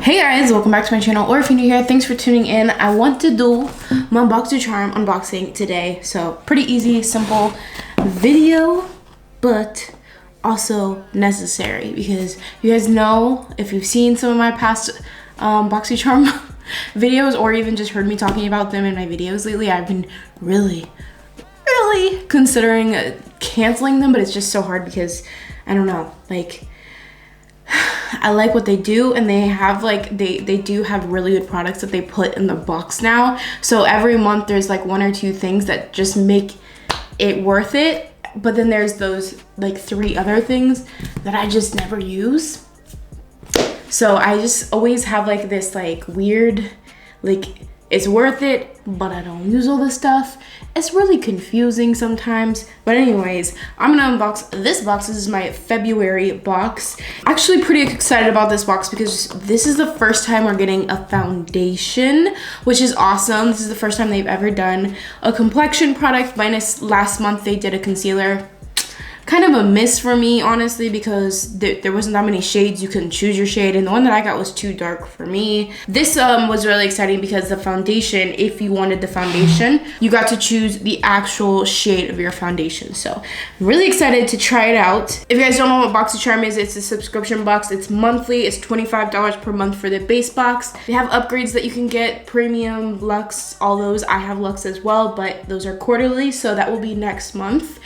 Hey guys, welcome back to my channel, or if you're new here, thanks for tuning in. I want to do my BoxyCharm unboxing today, so pretty easy, simple video, but also necessary because you guys know, if you've seen some of my past BoxyCharm videos or even just heard me talking about them in my videos lately, I've been really considering canceling them, but it's just so hard because I don't know, like I like what they do, and they have like they do have really good products that they put in the box now. So every month there's like one or two things that just make it worth it, but then there's those like 3 other things that I just never use. So I just always have like this like weird, like it's worth it, but I don't use all this stuff. It's really confusing sometimes. But anyways, I'm gonna unbox this box. This is my February box. Actually pretty excited about this box because this is the first time we're getting a foundation, which is awesome. This is the first time they've ever done a complexion product, minus last month they did a concealer. Kind of a miss for me, honestly, because there wasn't that many shades. You couldn't choose your shade, and the one that I got was too dark for me. This was really exciting because the foundation, if you wanted the foundation, you got to choose the actual shade of your foundation. So I'm really excited to try it out. If you guys don't know what BoxyCharm is, it's a subscription box. It's monthly. It's $25 per month for the base box. They have upgrades that you can get, premium, luxe, all those. I have luxe as well, but those are quarterly, so that will be next month.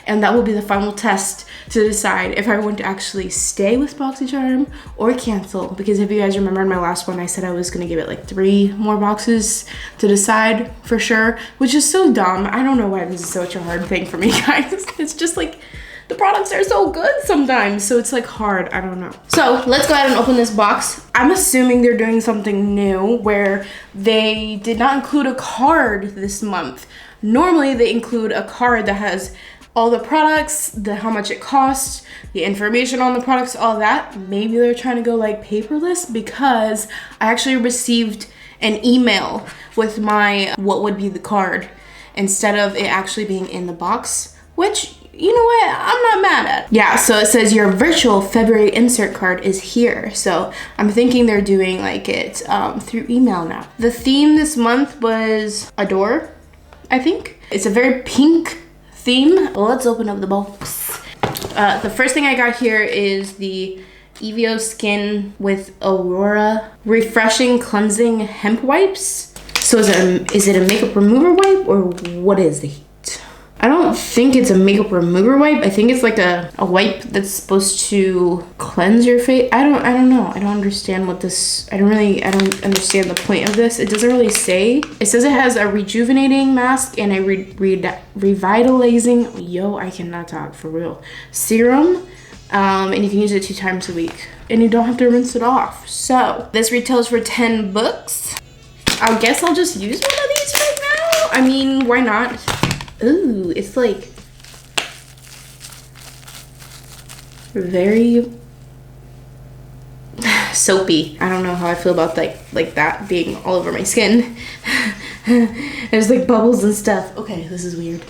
And that will be the final test to decide if I want to actually stay with BoxyCharm or cancel. Because if you guys remember in my last one, I said I was gonna give it like 3 more boxes to decide for sure, which is so dumb. I don't know why this is such a hard thing for me, guys. It's just like, the products are so good sometimes, so it's like hard, I don't know. So let's go ahead and open this box. I'm assuming they're doing something new where they did not include a card this month. Normally they include a card that has all the products, how much it costs, the information on the products, all that. Maybe they're trying to go like paperless, because I actually received an email with my what would be the card instead of it actually being in the box, which, you know what, I'm not mad at. Yeah, so it says your virtual February insert card is here. So I'm thinking they're doing like it through email now. The theme this month was Adore, I think. It's a very pink theme. Let's open up the box. The first thing I got here is the Evio Skin with Aurora Refreshing Cleansing Hemp Wipes. So is it a makeup remover wipe, or what is it? I don't think it's a makeup remover wipe. I think it's like a wipe that's supposed to cleanse your face. I don't know. I don't understand what this, I don't understand the point of this. It doesn't really say. It says it has a rejuvenating mask and a revitalizing, I cannot talk for real, serum. And you can use it 2 times a week. And you don't have to rinse it off. So this retails for 10 bucks. I guess I'll just use one of these right now. I mean, why not? Ooh, it's like very soapy. I don't know how I feel about like that being all over my skin. There's like bubbles and stuff. Okay, this is weird.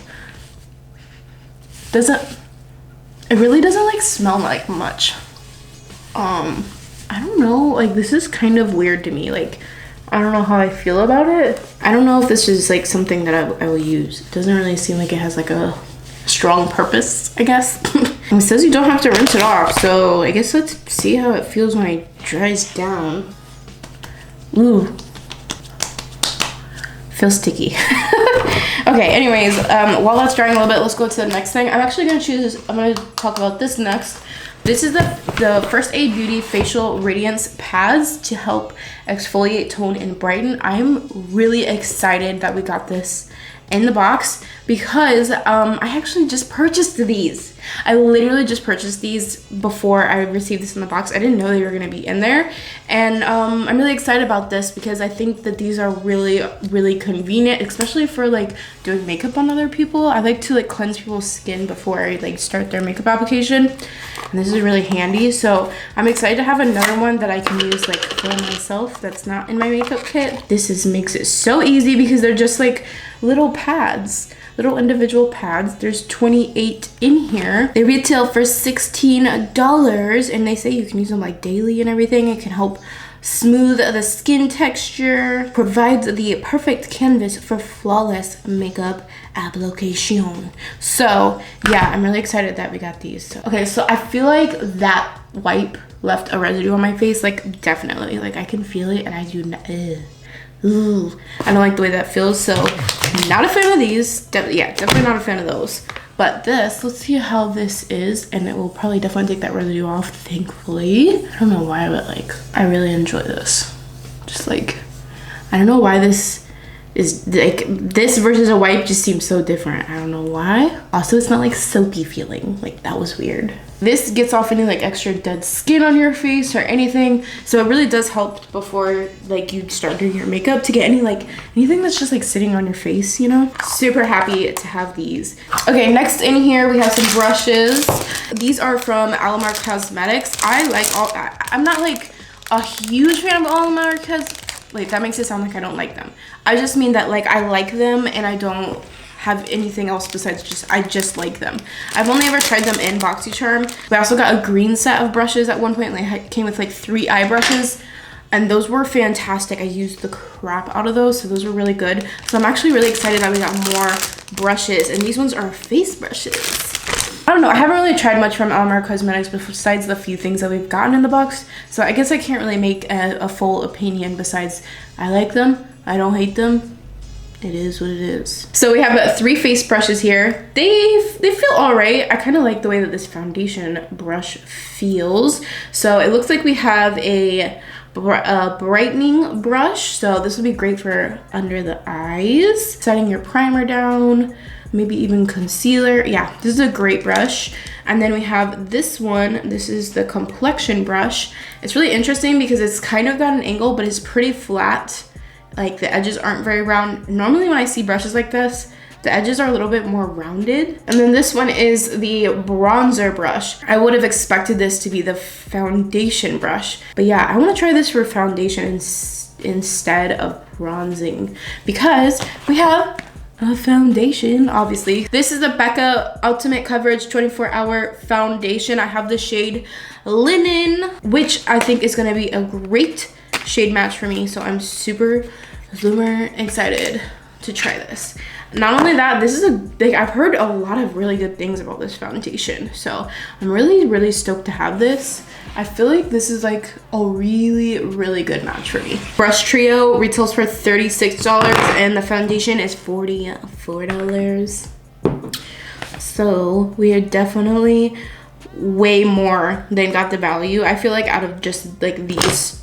It really doesn't like smell like much. I don't know, like this is kind of weird to me. Like, I don't know how I feel about it. I don't know if this is like something that I will use. It doesn't really seem like it has like a strong purpose, I guess. It says you don't have to rinse it off, so I guess let's see how it feels when it dries down. Ooh. Feels sticky. Okay, anyways, while that's drying a little bit, let's go to the next thing. I'm gonna talk about this next. This is the First Aid Beauty Facial Radiance Pads to help exfoliate, tone, and brighten. I'm really excited that we got this in the box because I actually just purchased these. I literally just purchased these before I received this in the box. I didn't know they were gonna be in there. And I'm really excited about this because I think that these are really convenient, especially for like doing makeup on other people. I like to like cleanse people's skin before I like start their makeup application. And this is really handy. So I'm excited to have another one that I can use like for myself that's not in my makeup kit. This makes it so easy because they're just like little pads. Little individual pads. There's 28 in here. They retail for $16 and they say you can use them like daily and everything. It can help smooth the skin texture, provides the perfect canvas for flawless makeup application. So yeah, I'm really excited that we got these. Okay, so I feel like that wipe left a residue on my face, like definitely, like I can feel it, and I do not, ooh, I don't like the way that feels. So not a fan of these. Yeah, definitely not a fan of those. But this, let's see how this is, and it will probably definitely take that residue off, thankfully. I don't know why, but like, I really enjoy this. Just like, I don't know why this is, like, this versus a wipe just seems so different. I don't know why. Also, it's not like soapy feeling. Like, that was weird. This gets off any like extra dead skin on your face or anything. So it really does help before like you start doing your makeup to get any like anything that's just like sitting on your face, you know? Super happy to have these. Okay, next in here we have some brushes. These are from Alamar Cosmetics. I like all, I'm not like a huge fan of Alamar because, like, that makes it sound like I don't like them. I just mean that like I like them and I don't have anything else besides just, I just like them. I've only ever tried them in BoxyCharm. But I also got a green set of brushes at one point. Like, came with like 3 eye brushes, and those were fantastic. I used the crap out of those, so those were really good. So I'm actually really excited that we got more brushes, and these ones are face brushes. I don't know, I haven't really tried much from Alamar Cosmetics besides the few things that we've gotten in the box, so I guess I can't really make a full opinion besides I like them, I don't hate them. It is what it is. So we have 3 face brushes here. They feel all right. I kind of like the way that this foundation brush feels. So it looks like we have a brightening brush. So this would be great for under the eyes. Setting your primer down, maybe even concealer. Yeah, this is a great brush. And then we have this one. This is the Complexion brush. It's really interesting because it's kind of got an angle, but it's pretty flat. Like, the edges aren't very round. Normally when I see brushes like this, the edges are a little bit more rounded. And then this one is the bronzer brush. I would have expected this to be the foundation brush. But yeah, I want to try this for foundation instead of bronzing because we have a foundation, obviously. This is the Becca Ultimate Coverage 24-Hour Foundation. I have the shade Linen, which I think is going to be a great shade match for me, so I'm super excited to try this. Not only that, this is I've heard a lot of really good things about this foundation, so I'm really stoked to have this. I feel like this is like a really good match for me. Brush Trio retails for $36 and the foundation is $44. So we are definitely way more than got the value. I feel like out of just like these,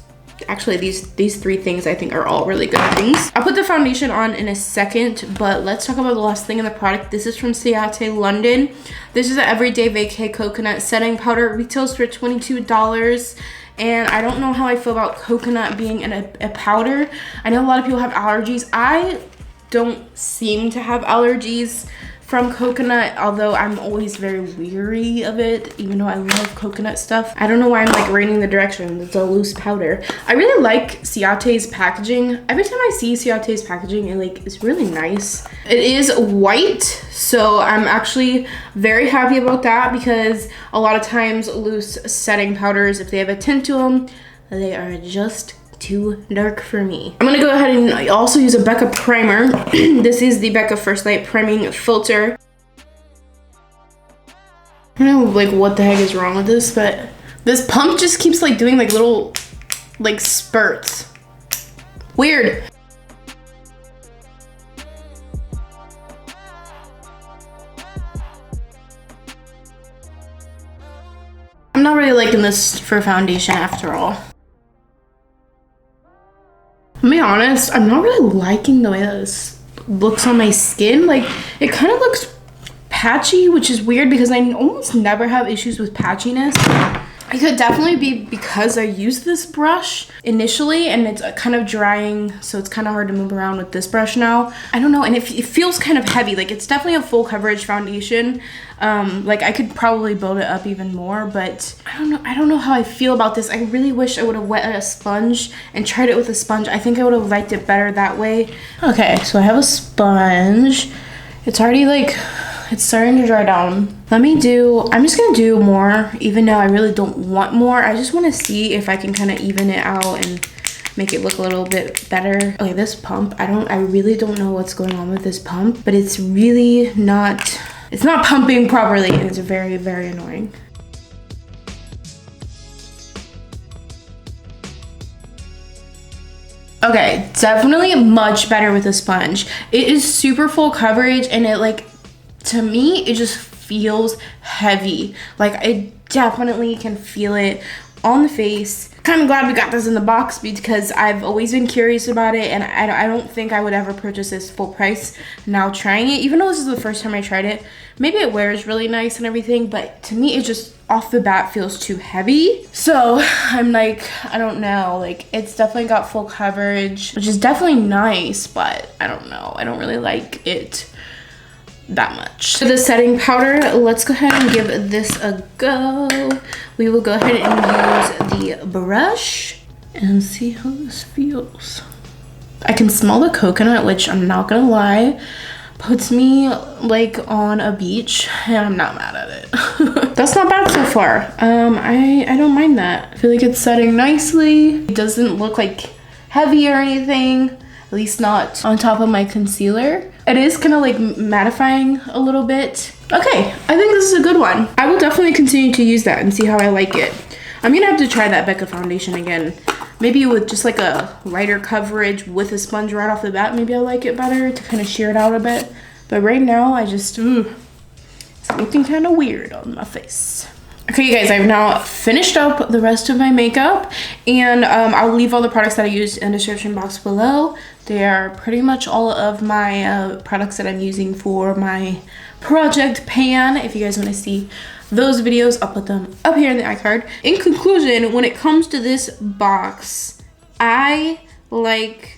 actually these 3 things I think are all really good things. I'll put the foundation on in a second, but let's talk about the last thing in the product. This is from Ciate, London. This is an Everyday Vacay Coconut Setting Powder. It retails for $22. And I don't know how I feel about coconut being in a powder. I know a lot of people have allergies. I don't seem to have allergies from coconut, although I'm always very weary of it, even though I love coconut stuff. I don't know why I'm like raining the direction. It's a loose powder. I really like Ciate's packaging. Every time I see Ciate's packaging, it's really nice. It is white, so I'm actually very happy about that because a lot of times loose setting powders, if they have a tint to them, they are just too dark for me. I'm gonna go ahead and also use a Becca primer. This is the Becca First Light Priming Filter. I don't know like what the heck is wrong with this, but this pump just keeps like doing like little like spurts. Weird. I'm not really liking this for foundation after all. To be honest, I'm not really liking the way that this looks on my skin. Like, it kind of looks patchy, which is weird because I almost never have issues with patchiness. It could definitely be because I used this brush initially and it's kind of drying, so it's kind of hard to move around with this brush now. I don't know, and it feels kind of heavy. Like, it's definitely a full coverage foundation. Like, I could probably build it up even more, but I don't know how I feel about this. I really wish I would have wet a sponge and tried it with a sponge. I think I would have liked it better that way. Okay, so I have a sponge. It's already like, it's starting to dry down. I'm just gonna do more, even though I really don't want more. I just wanna see if I can kind of even it out and make it look a little bit better. Okay, this pump, I really don't know what's going on with this pump, but it's really not, it's not pumping properly, and it's very, very annoying. Okay, definitely much better with a sponge. It is super full coverage, and it, like, to me, it just feels heavy. Like, I definitely can feel it on the face. Kind of glad we got this in the box because I've always been curious about it, and I don't think I would ever purchase this full price. Now trying it, even though this is the first time I tried it, maybe it wears really nice and everything, but to me it just off the bat feels too heavy. So I'm like, I don't know, like it's definitely got full coverage, which is definitely nice, but I don't know, I don't really like it that much. For the setting powder, let's go ahead and give this a go. We will go ahead and use the brush and see how this feels. I can smell the coconut, which I'm not gonna lie, puts me like on a beach, and I'm not mad at it. That's not bad so far. I don't mind that. I feel like it's setting nicely. It doesn't look like heavy or anything, at least not on top of my concealer. It is kind of like mattifying a little bit. Okay, I think this is a good one. I will definitely continue to use that and see how I like it. I'm gonna have to try that Becca foundation again. Maybe with just like a lighter coverage with a sponge right off the bat, maybe I like it better to kind of sheer it out a bit. But right now, I just, it's looking kind of weird on my face. Okay, you guys, I've now finished up the rest of my makeup, and I'll leave all the products that I used in the description box below. They are pretty much all of my products that I'm using for my project pan. If you guys want to see those videos, I'll put them up here in the iCard. In conclusion, when it comes to this box, I like,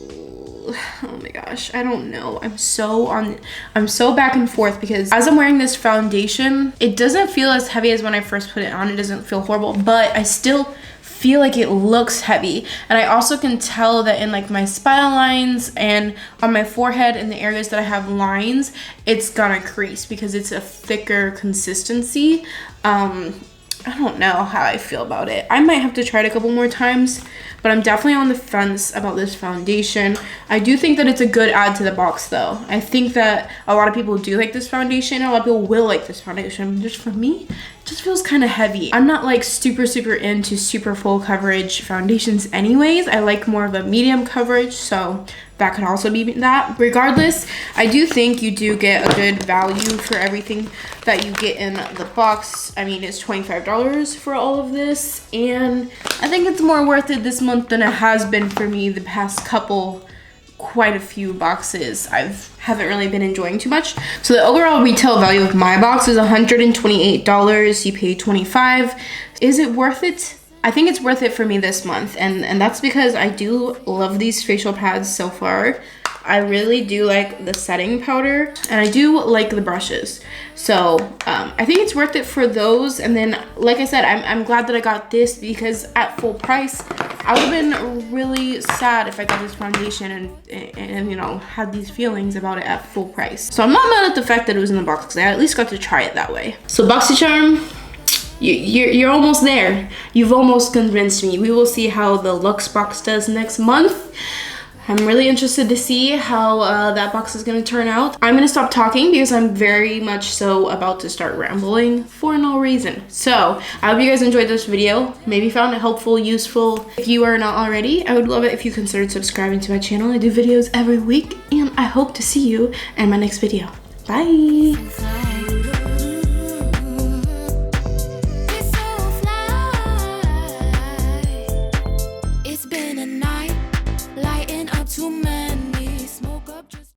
oh my gosh, I don't know. I'm so back and forth because as I'm wearing this foundation, it doesn't feel as heavy as when I first put it on. It doesn't feel horrible, but I still feel like it looks heavy. And I also can tell that in like my smile lines and on my forehead and the areas that I have lines, it's gonna crease because it's a thicker consistency. I don't know how I feel about it. I might have to try it a couple more times, but I'm definitely on the fence about this foundation. I do think that it's a good add to the box though. I think that a lot of people do like this foundation. A lot of people will like this foundation. Just for me, it just feels kind of heavy. I'm not like super into super full coverage foundations anyways. I like more of a medium coverage, so that could also be that. Regardless, I do think you do get a good value for everything that you get in the box. I mean, it's $25 for all of this, and I think it's more worth it this month than it has been for me the past couple, quite a few boxes haven't really been enjoying too much. So the overall retail value of my box is $128. You pay $25. Is it worth it? I think it's worth it for me this month, and that's because I do love these facial pads so far. I really do like the setting powder, and I do like the brushes. So I think it's worth it for those. And then, like I said, I'm glad that I got this because at full price, I would have been really sad if I got this foundation and you know, had these feelings about it at full price. So I'm not mad at the fact that it was in the box because I at least got to try it that way. So BoxyCharm, you're almost there. You've almost convinced me. We will see how the Luxe box does next month. I'm really interested to see how that box is going to turn out. I'm going to stop talking because I'm very much so about to start rambling for no reason. So I hope you guys enjoyed this video. Maybe found it helpful, useful. If you are not already, I would love it if you considered subscribing to my channel. I do videos every week, and I hope to see you in my next video. Bye.